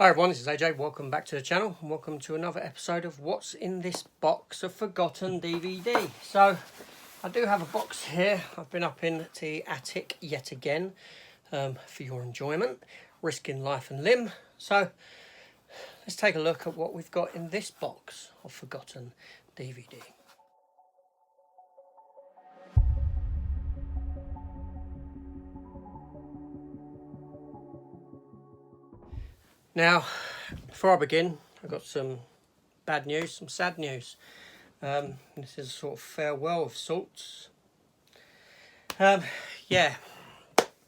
Hi everyone, this is AJ. Welcome back to the channel and welcome to another episode of What's in This Box of Forgotten DVD. So, I do have a box here. I've been up in the attic yet again for your enjoyment, risking life and limb. So, let's take a look at what we've got in this box of Forgotten DVD. Now, before I begin, I've got some bad news, some sad news. This is a sort of farewell of sorts.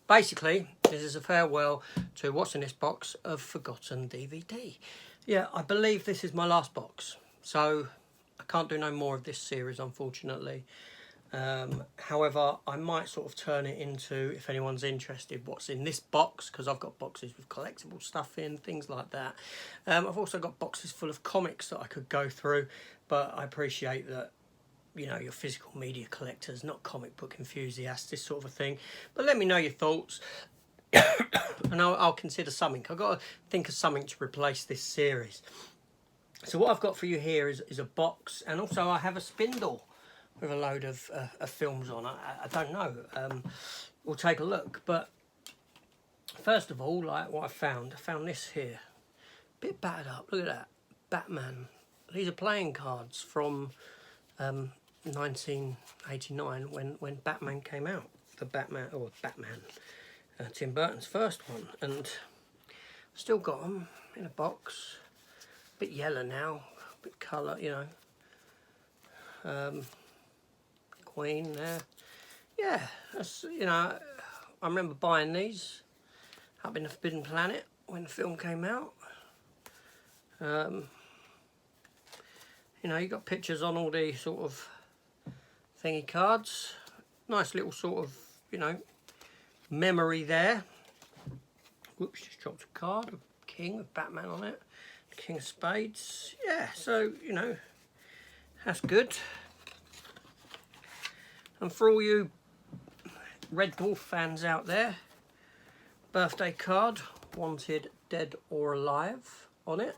Basically, this is a farewell to what's in this box of Forgotten DVD. Yeah, I believe this is my last box, so I can't do no more of this series, unfortunately. However, I might sort of turn it into, if anyone's interested, what's in this box, because I've got boxes with collectible stuff in, things like that. I've also got boxes full of comics that I could go through, but I appreciate that, you know, you're physical media collectors, not comic book enthusiasts, this sort of a thing. But let me know your thoughts, and I'll consider something. I've got to think of something to replace this series. So what I've got for you here is a box, and also I have a spindle with a load of films on. I don't know. We'll take a look. But first of all, like what I found this here. A bit battered up. Look at that. Batman. These are playing cards from 1989 when Batman came out. Batman, Tim Burton's first one. And still got them in a box. A bit yellow now. A bit colour, you know. Queen there. Yeah, that's, you know, I remember buying these up in the Forbidden Planet when the film came out. You know, you got pictures on all the sort of thingy cards. Nice little sort of, you know, memory there. Whoops, just dropped a card. A king with Batman on it. King of Spades. Yeah, so, you know, that's good. And for all you Red Dwarf fans out there, birthday card, wanted dead or alive on it.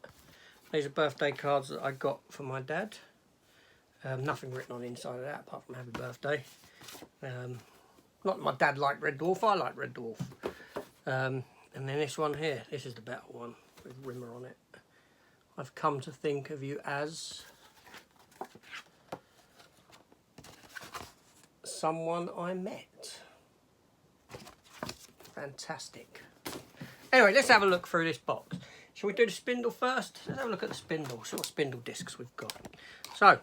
These are birthday cards that I got for my dad. Nothing written on the inside of that apart from happy birthday. Not my dad liked Red Dwarf, I like Red Dwarf. And then this one here, this is the better one with Rimmer on it. I've come to think of you as someone I met. Fantastic. Anyway, let's have a look through this box. Shall we do the spindle first? Let's have a look at the spindle, see what spindle discs we've got. So,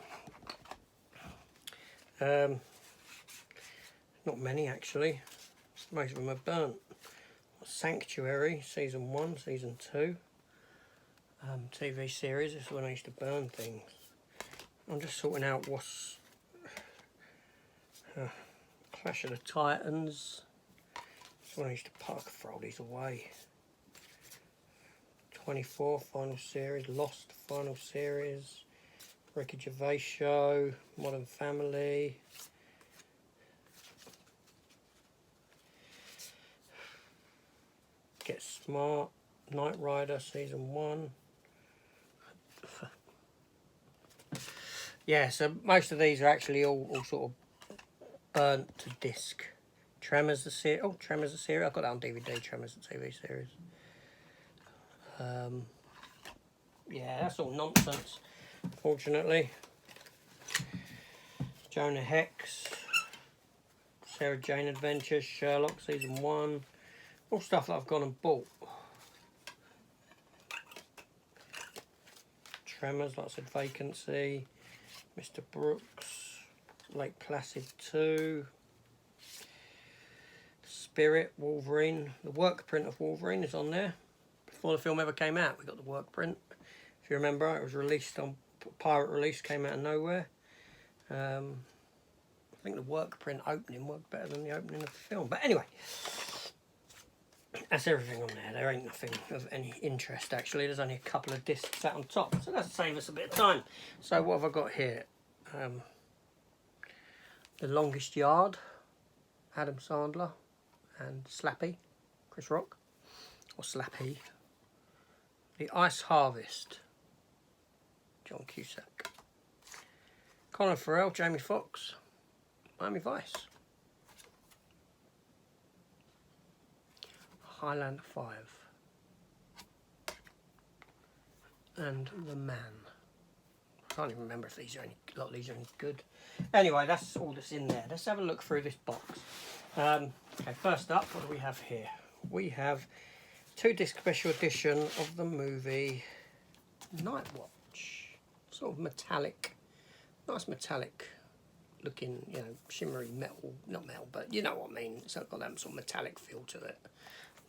not many actually. Most of them are burnt. Sanctuary, season 1, season 2. TV series, this is when I used to burn things. I'm just sorting out what's Clash of the Titans. This is when I used to throw these away. 24 final series, Lost final series, Ricky Gervais Show, Modern Family. Get Smart, Knight Rider season 1. Yeah, so most of these are actually all sort of burnt to disc. Tremors the series. Oh, Tremors the series. I've got that on DVD. Tremors the TV series. Yeah, that's all nonsense. Fortunately, Jonah Hex, Sarah Jane Adventures, Sherlock season 1. All stuff that I've gone and bought. Tremors, like I said, Vacancy, Mr. Brooks, Lake Placid 2, Spirit, Wolverine. The work print of Wolverine is on there. Before the film ever came out, we got the work print. If you remember, it was released on pirate release, came out of nowhere. I think the work print opening worked better than the opening of the film. But anyway, that's everything on there. There ain't nothing of any interest actually. There's only a couple of discs sat on top, so that'll save us a bit of time. So what have I got here? The Longest Yard, Adam Sandler and Slappy, Chris Rock, or Slappy. The Ice Harvest, John Cusack. Colin Farrell, Jamie Foxx, Miami Vice. Highlander 5. And The Man. I can't even remember if these are a lot of these are any good. Anyway, that's all that's in there. Let's have a look through this box. Okay, first up, what do we have here? We have 2-disc special edition of the movie Night Watch. Sort of metallic, nice metallic looking, you know, shimmery metal, not metal, but you know what I mean. It's got that sort of metallic feel to it.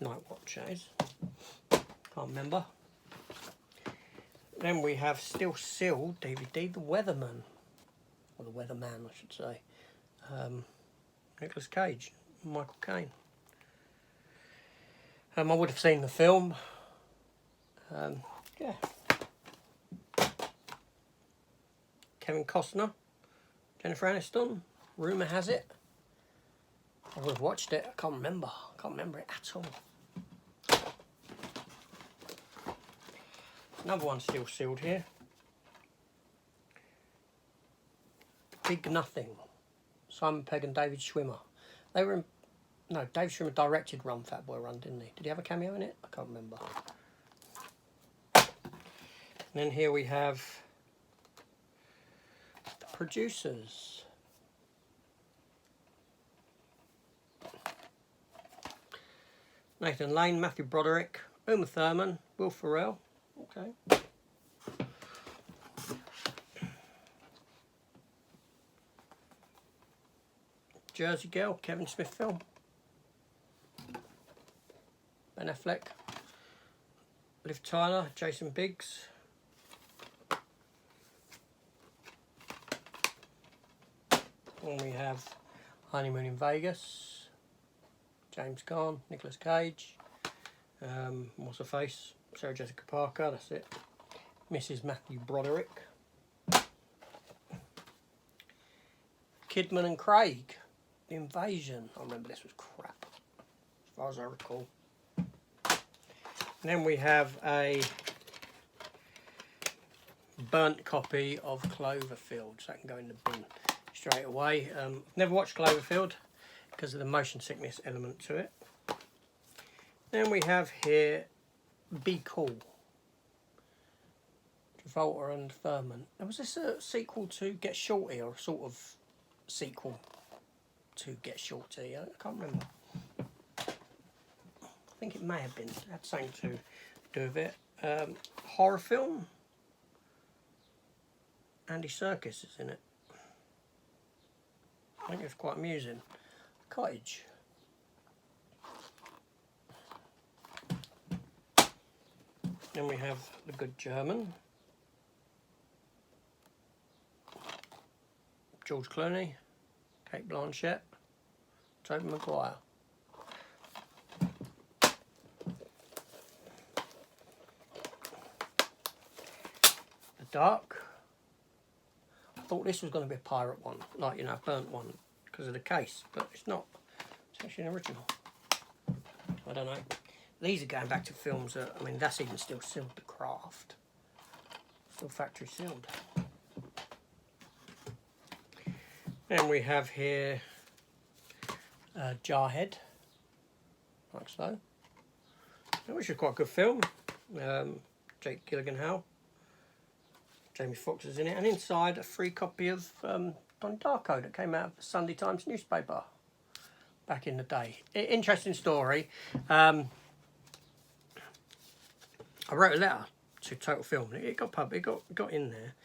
Night Watch, that is. Can't remember. Then we have still sealed DVD, The Weatherman, or The Weatherman, I should say. Nicolas Cage, Michael Caine. I would have seen the film. Yeah. Kevin Costner, Jennifer Aniston. Rumour has it. I would have watched it. I can't remember. I can't remember it at all. Another one still sealed here. Big Nothing. Simon Pegg and David Schwimmer. They were in... No, David Schwimmer directed Run Fat Boy Run, didn't he? Did he have a cameo in it? I can't remember. And then here we have The Producers. Nathan Lane, Matthew Broderick, Uma Thurman, Will Ferrell. Okay. Jersey Girl, Kevin Smith film. Ben Affleck, Liv Tyler, Jason Biggs. And we have Honeymoon in Vegas, James Caan, Nicolas Cage, what's her face? Sarah Jessica Parker, that's it. Mrs. Matthew Broderick. Kidman and Craig, The Invasion. I remember this was crap, as far as I recall. And then we have a burnt copy of Cloverfield, so that can go in the bin straight away. Never watched Cloverfield because of the motion sickness element to it. Then we have here Be Cool, Travolta and Thurman. Now, was this a sequel to Get Shorty, or a sort of sequel to Get Shorty? I can't remember. I think it may have been. It had something to do with it. Horror film. Andy Serkis is in it. I think it's quite amusing. Cottage. Then we have The Good German. George Clooney, Kate Blanchett, Tobey Maguire. The Dark. I thought this was going to be a pirate one, like, you know, a burnt one, because of the case, but it's not. It's actually an original. I don't know. These are going back to films that, I mean, that's even still sealed, The Craft. Still factory sealed. Then we have here Jarhead, like so, which is quite a good film. Jake Gyllenhaal, Jamie Foxx is in it, and inside a free copy of Donnie Darko that came out of the Sunday Times newspaper back in the day. Interesting story. I wrote a letter to Total Film. It got published. It got in there.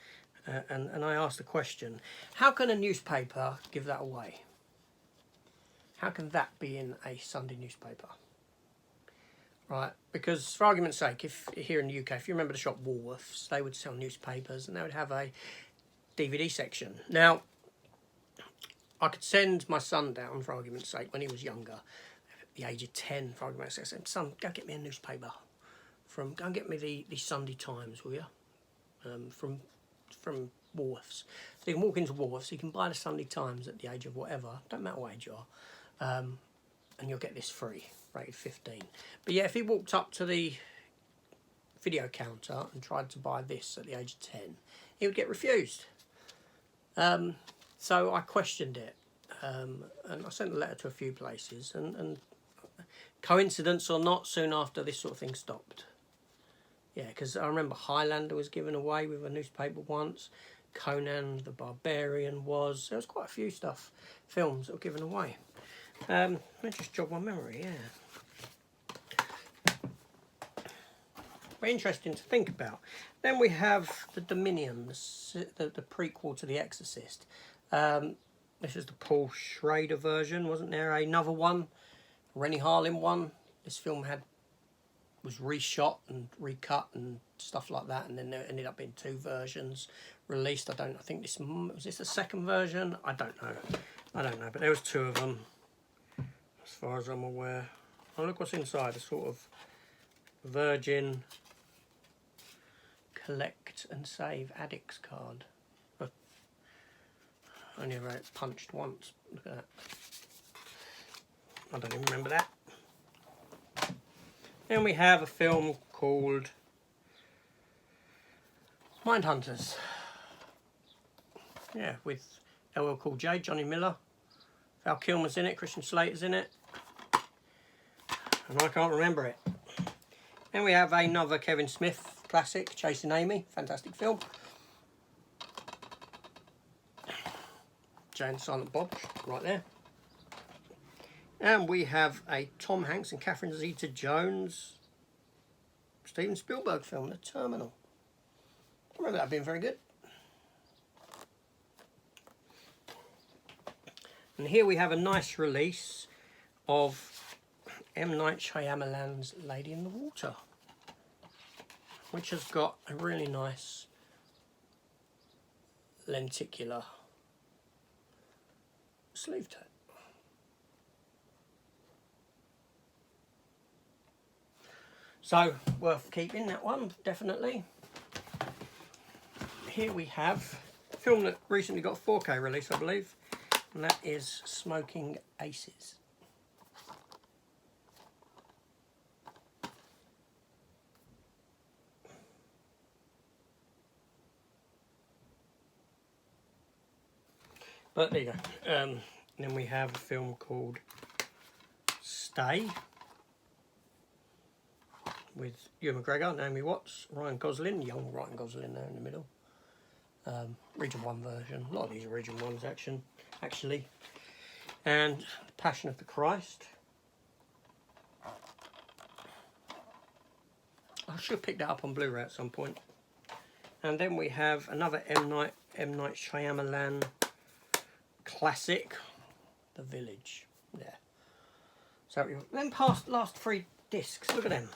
And I asked the question, how can a newspaper give that away? How can that be in a Sunday newspaper? Right, because for argument's sake, if here in the UK, if you remember the shop Woolworths, they would sell newspapers and they would have a DVD section. Now, I could send my son down, for argument's sake, when he was younger, at the age of 10, for argument's sake, I said, son, go get me a newspaper. Go and get me the Sunday Times, will you? From Woolworths. So you can walk into Woolworths, you can buy the Sunday Times at the age of whatever, don't matter what age you are, and you'll get this free, rated 15. But yeah, if he walked up to the video counter and tried to buy this at the age of 10, he would get refused. So I questioned it, and I sent a letter to a few places, and coincidence or not, soon after this sort of thing stopped. Yeah, because I remember Highlander was given away with a newspaper once. Conan the Barbarian was. There was quite a few films that were given away. Let me just jog my memory, yeah. Very interesting to think about. Then we have The Dominion, the prequel to The Exorcist. This is the Paul Schrader version. Wasn't there another one? Rennie Harlin one. This film was reshot and recut and stuff like that, and then there ended up being 2 versions released. I think this was the second version. I don't know, but there was 2 of them as far as I'm aware. Oh, look what's inside, a sort of Virgin collect and save addicts card. I only ever had it punched once. Look at that. I don't even remember that. Then we have a film called Mindhunters. Yeah, with LL Cool J, Johnny Miller, Val Kilmer's in it, Christian Slater's in it, and I can't remember it. Then we have another Kevin Smith classic, Chasing Amy, fantastic film. Jay and Silent Bob, right there. And we have a Tom Hanks and Catherine Zeta-Jones Steven Spielberg film, The Terminal. I remember that being very good. And here we have a nice release of M. Night Shyamalan's Lady in the Water, which has got a really nice lenticular sleeve tape. So, worth keeping, that one, definitely. Here we have a film that recently got a 4K release, I believe, and that is Smoking Aces. But there you go. Then we have a film called Stay, with Ewan McGregor, Naomi Watts, Ryan Gosling, young Ryan Gosling there in the middle. Region 1 version. A lot of these are Region 1s actually. And Passion of the Christ. I should pick that up on Blu-ray at some point. And then we have another M. Night Shyamalan classic, The Village. Yeah. So then past last 3 discs. Look at them.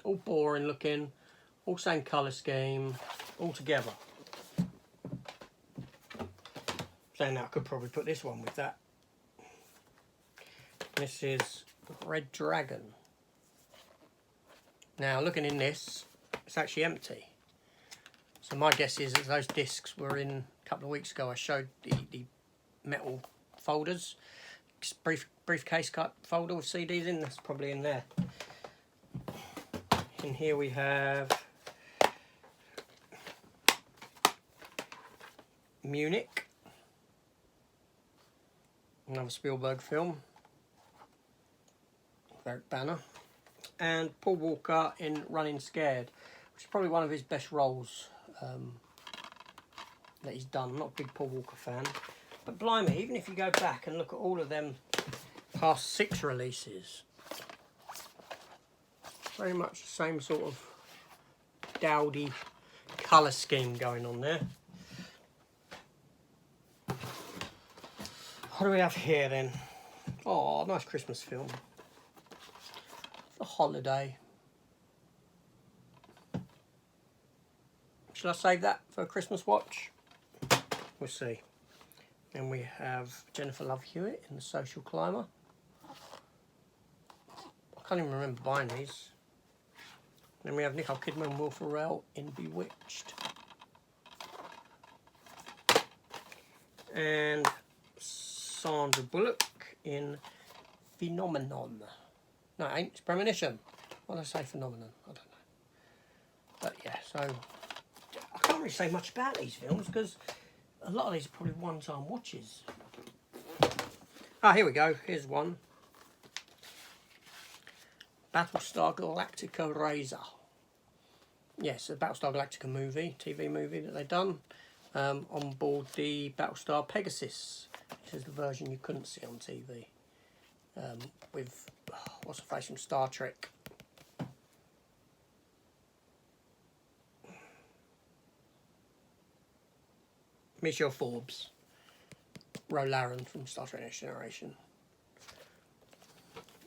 All boring looking, all same colour scheme, all together. Saying that, I could probably put this one with that. This is Red Dragon. Now, looking in this, it's actually empty. So my guess is that those discs were in a couple of weeks ago. I showed the metal folders, briefcase type folder with CDs in. That's probably in there. And here we have Munich, another Spielberg film, Eric Bana, and Paul Walker in Running Scared, which is probably one of his best roles that he's done. I'm not a big Paul Walker fan, but blimey, even if you go back and look at all of them past 6 releases, very much the same sort of dowdy colour scheme going on there. What do we have here then? Oh, nice Christmas film. The Holiday. Shall I save that for a Christmas watch? We'll see. Then we have Jennifer Love Hewitt in The Social Climber. I can't even remember buying these. Then we have Nicole Kidman and Will Ferrell in Bewitched. And Sandra Bullock in Phenomenon. No, it ain't. It's Premonition. Why did I say Phenomenon? I don't know. But yeah, so I can't really say much about these films because a lot of these are probably one-time watches. Ah, here we go. Here's one. Battlestar Galactica Razor. Yes, a Battlestar Galactica movie, TV movie that they've done on board the Battlestar Pegasus. This is the version you couldn't see on TV. With, what's the face from Star Trek? Michelle Forbes. Ro Laren from Star Trek Next Generation.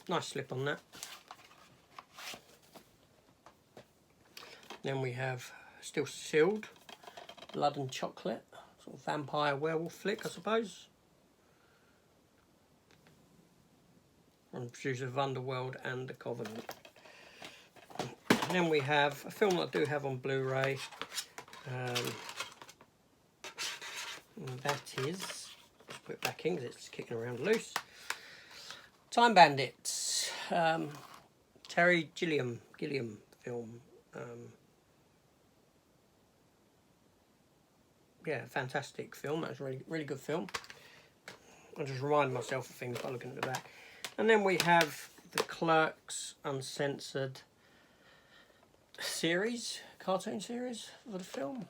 Nice slip on that. Then we have Still Sealed, Blood and Chocolate, sort of vampire werewolf flick, I suppose. From the producer of Underworld and The Covenant. And then we have a film that I do have on Blu-ray. That is, let's put it back in because it's kicking around loose. Time Bandits, Terry Gilliam film. Yeah, fantastic film. That was a really good film. I just remind myself of things by looking at the back. And then we have the Clerks Uncensored series, cartoon series for the film.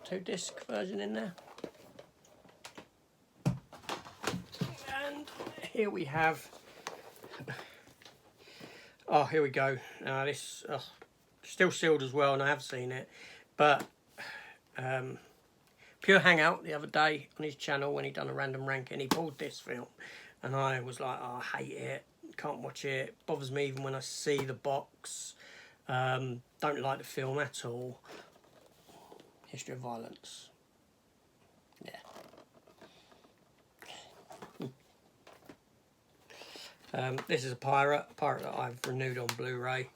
2-disc version in there. And here we have, oh, here we go. This Still Sealed as well, and I have seen it. But Pure Hangout the other day on his channel, when he done a random ranking, he pulled this film, and I was like, oh, I hate it, can't watch it, bothers me even when I see the box, don't like the film at all. History of Violence. Yeah. This is a pirate that I've renewed on Blu-ray.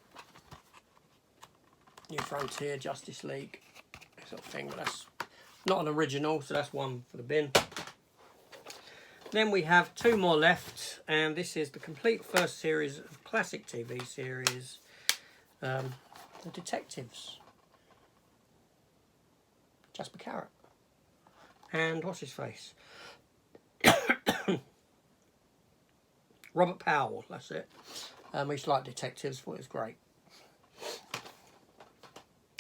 New Frontier, Justice League, sort of thing, but that's not an original, so that's one for the bin. Then we have 2 more left, and this is the complete first series of classic TV series, The Detectives. Jasper Carrot. And what's his face? Robert Powell, that's it. I used to like Detectives, thought it was great.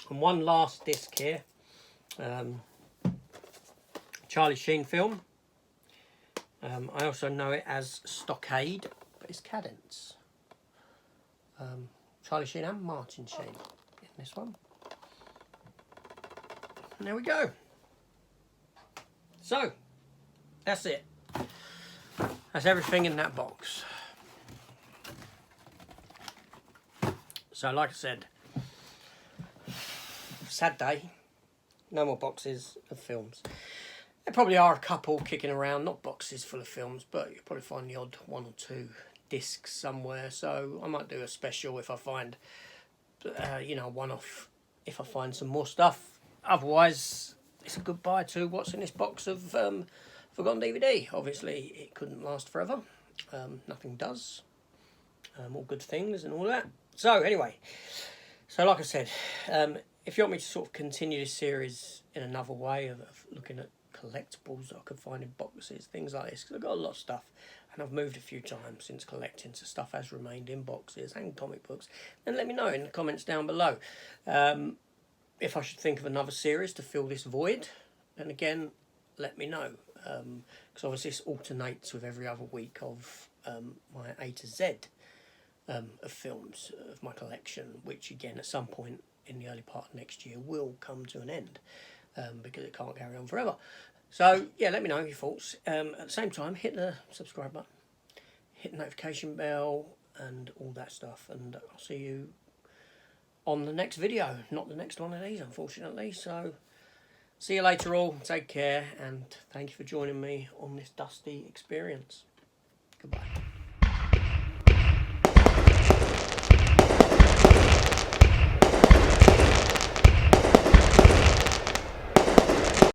And one last disc here. Charlie Sheen film. I also know it as Stockade, but it's Cadence. Charlie Sheen and Martin Sheen in this one. And there we go. So, that's it. That's everything in that box. So, like I said, sad day. No more boxes of films. There probably are a couple kicking around, not boxes full of films, but you'll probably find the odd 1 or 2 discs somewhere. So I might do a special if I find, one-off, if I find some more stuff. Otherwise, it's a goodbye to what's in this box of Forgotten DVD. Obviously, it couldn't last forever. Nothing does. All good things and all that. So anyway, so like I said, if you want me to sort of continue this series in another way of looking at collectibles that I could find in boxes, things like this, because I've got a lot of stuff and I've moved a few times since collecting, so stuff has remained in boxes and comic books, then let me know in the comments down below if I should think of another series to fill this void. And again, let me know, because obviously this alternates with every other week of my A to Z of films of my collection, which again at some point in the early part of next year will come to an end, because it can't carry on forever. So yeah, let me know your thoughts. At the same time, hit the subscribe button, hit the notification bell and all that stuff, and I'll see you on the next video, not the next one of these unfortunately. So see you later all, take care, and thank you for joining me on this dusty experience. Goodbye.